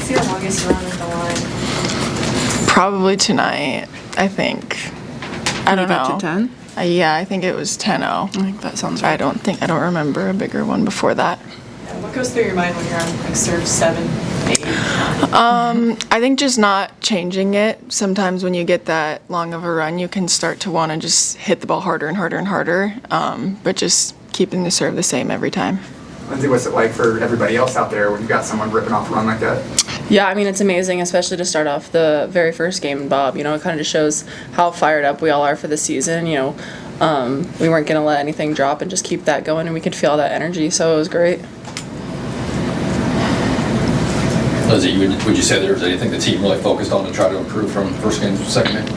What's your longest run at the line? Probably tonight, I think. I don't know. To 10? Yeah, I think it was 10-0. I think that sounds right. I don't remember a bigger one before that. Yeah, what goes through your mind when you're on like serve 7, 8? I think just not changing it. Sometimes when you get that long of a run, you can start to want to just hit the ball harder and harder and harder, but just keeping the serve the same every time. Lindsay, what's it like for everybody else out there when you've got someone ripping off a run like that? Yeah, I mean, it's amazing, especially to start off the very first game in Bob. You know, it kind of just shows how fired up we all are for the season. You know, we weren't going to let anything drop and just keep that going, and we could feel that energy, so it was great. Lindsay, would you say there was anything the team really focused on to try to improve from first game to second game?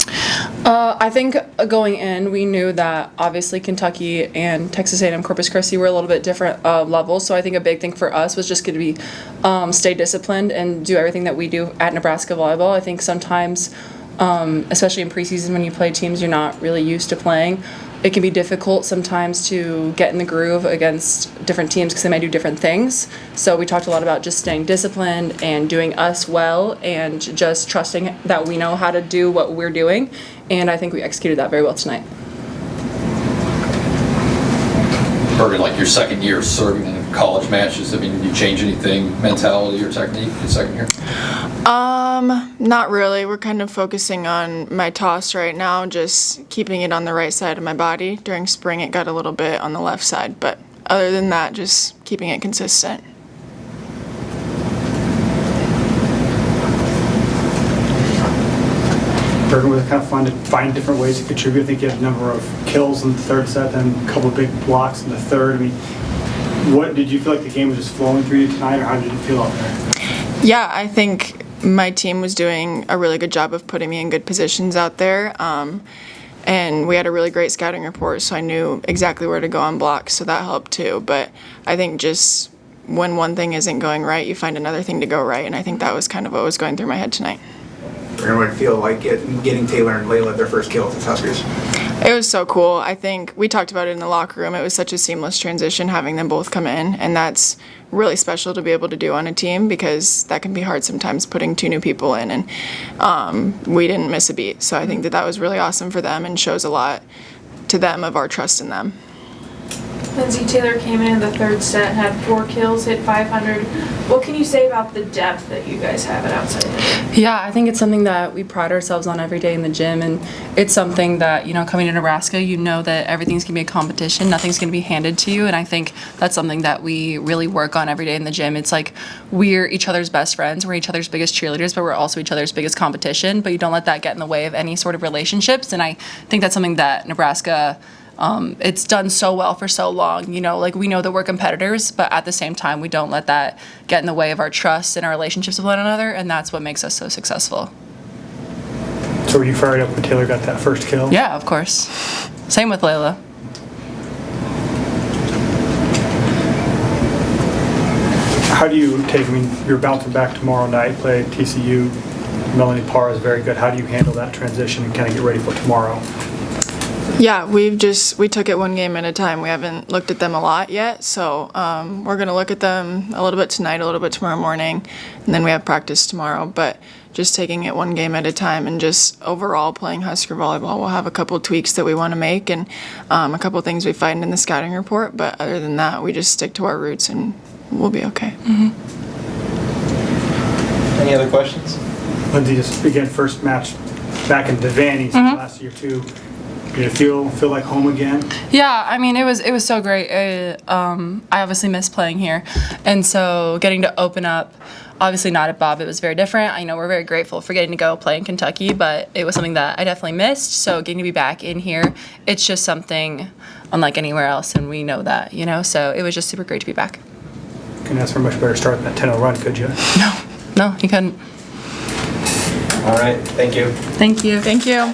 I think going in, we knew that obviously Kentucky and Texas A&M-Corpus Christi were a little bit different levels, so I think a big thing for us was just going to be stay disciplined and do everything that we do at Nebraska volleyball. I think sometimes, especially in preseason when you play teams you're not really used to playing, it can be difficult sometimes to get in the groove against different teams because they might do different things. So we talked a lot about just staying disciplined and doing us well and just trusting that we know how to do what we're doing. And I think we executed that very well tonight. Bergen, like your second year serving in college matches, I mean, did you change anything, mentality or technique in second year? Not really. We're kind of focusing on my toss right now, just keeping it on the right side of my body. During spring, it got a little bit on the left side, but other than that, just keeping it consistent. Bergen, was it kind of fun to find different ways to contribute? I think you had a number of kills in the third set, then a couple of big blocks in the third. I mean, what did you feel like the game was just flowing through you tonight, or how did it feel out there? Yeah, I think my team was doing a really good job of putting me in good positions out there. And we had a really great scouting report, so I knew exactly where to go on blocks, so that helped too. But I think just when one thing isn't going right, you find another thing to go right, and I think that was kind of what was going through my head tonight. What did it feel like getting Taylor and Layla their first kills as Huskers? It was so cool. I think we talked about it in the locker room. It was such a seamless transition having them both come in, and that's really special to be able to do on a team because that can be hard sometimes putting two new people in, and we didn't miss a beat. So I think that was really awesome for them and shows a lot to them of our trust in them. Lindsay, Taylor came in the third set, had 4 kills, hit 500. What can you say about the depth that you guys have at outside? Yeah, I think it's something that we pride ourselves on every day in the gym, and it's something that, you know, coming to Nebraska, you know that everything's going to be a competition, nothing's going to be handed to you, and I think that's something that we really work on every day in the gym. It's like we're each other's best friends, we're each other's biggest cheerleaders, but we're also each other's biggest competition, but you don't let that get in the way of any sort of relationships, and I think that's something that Nebraska it's done so well for so long. You know, like we know that we're competitors, but at the same time, we don't let that get in the way of our trust and our relationships with one another, and that's what makes us so successful. So were you fired up when Taylor got that first kill? Yeah, of course. Same with Layla. How do you take, I mean, you're bouncing back tomorrow night, play TCU, Melanie Parr is very good. How do you handle that transition and kind of get ready for tomorrow? Yeah, we took it one game at a time. We haven't looked at them a lot yet, so we're going to look at them a little bit tonight, a little bit tomorrow morning, and then we have practice tomorrow. But just taking it one game at a time and just overall playing Husker volleyball. We'll have a couple tweaks that we want to make and a couple things we find in the scouting report, but other than that, we just stick to our roots and we'll be okay. Mm-hmm. Any other questions? Lindsay, just again, first match back in Devaney last year too. Did it feel like home again? Yeah, I mean, it was so great. I obviously miss playing here, and so getting to open up, obviously not at Bob, it was very different. I know we're very grateful for getting to go play in Kentucky, but it was something that I definitely missed. So getting to be back in here, it's just something unlike anywhere else, and we know that, you know. So it was just super great to be back. Couldn't ask for a much better start than that 10-0 run, could you? No, you couldn't. All right, thank you. Thank you. Thank you.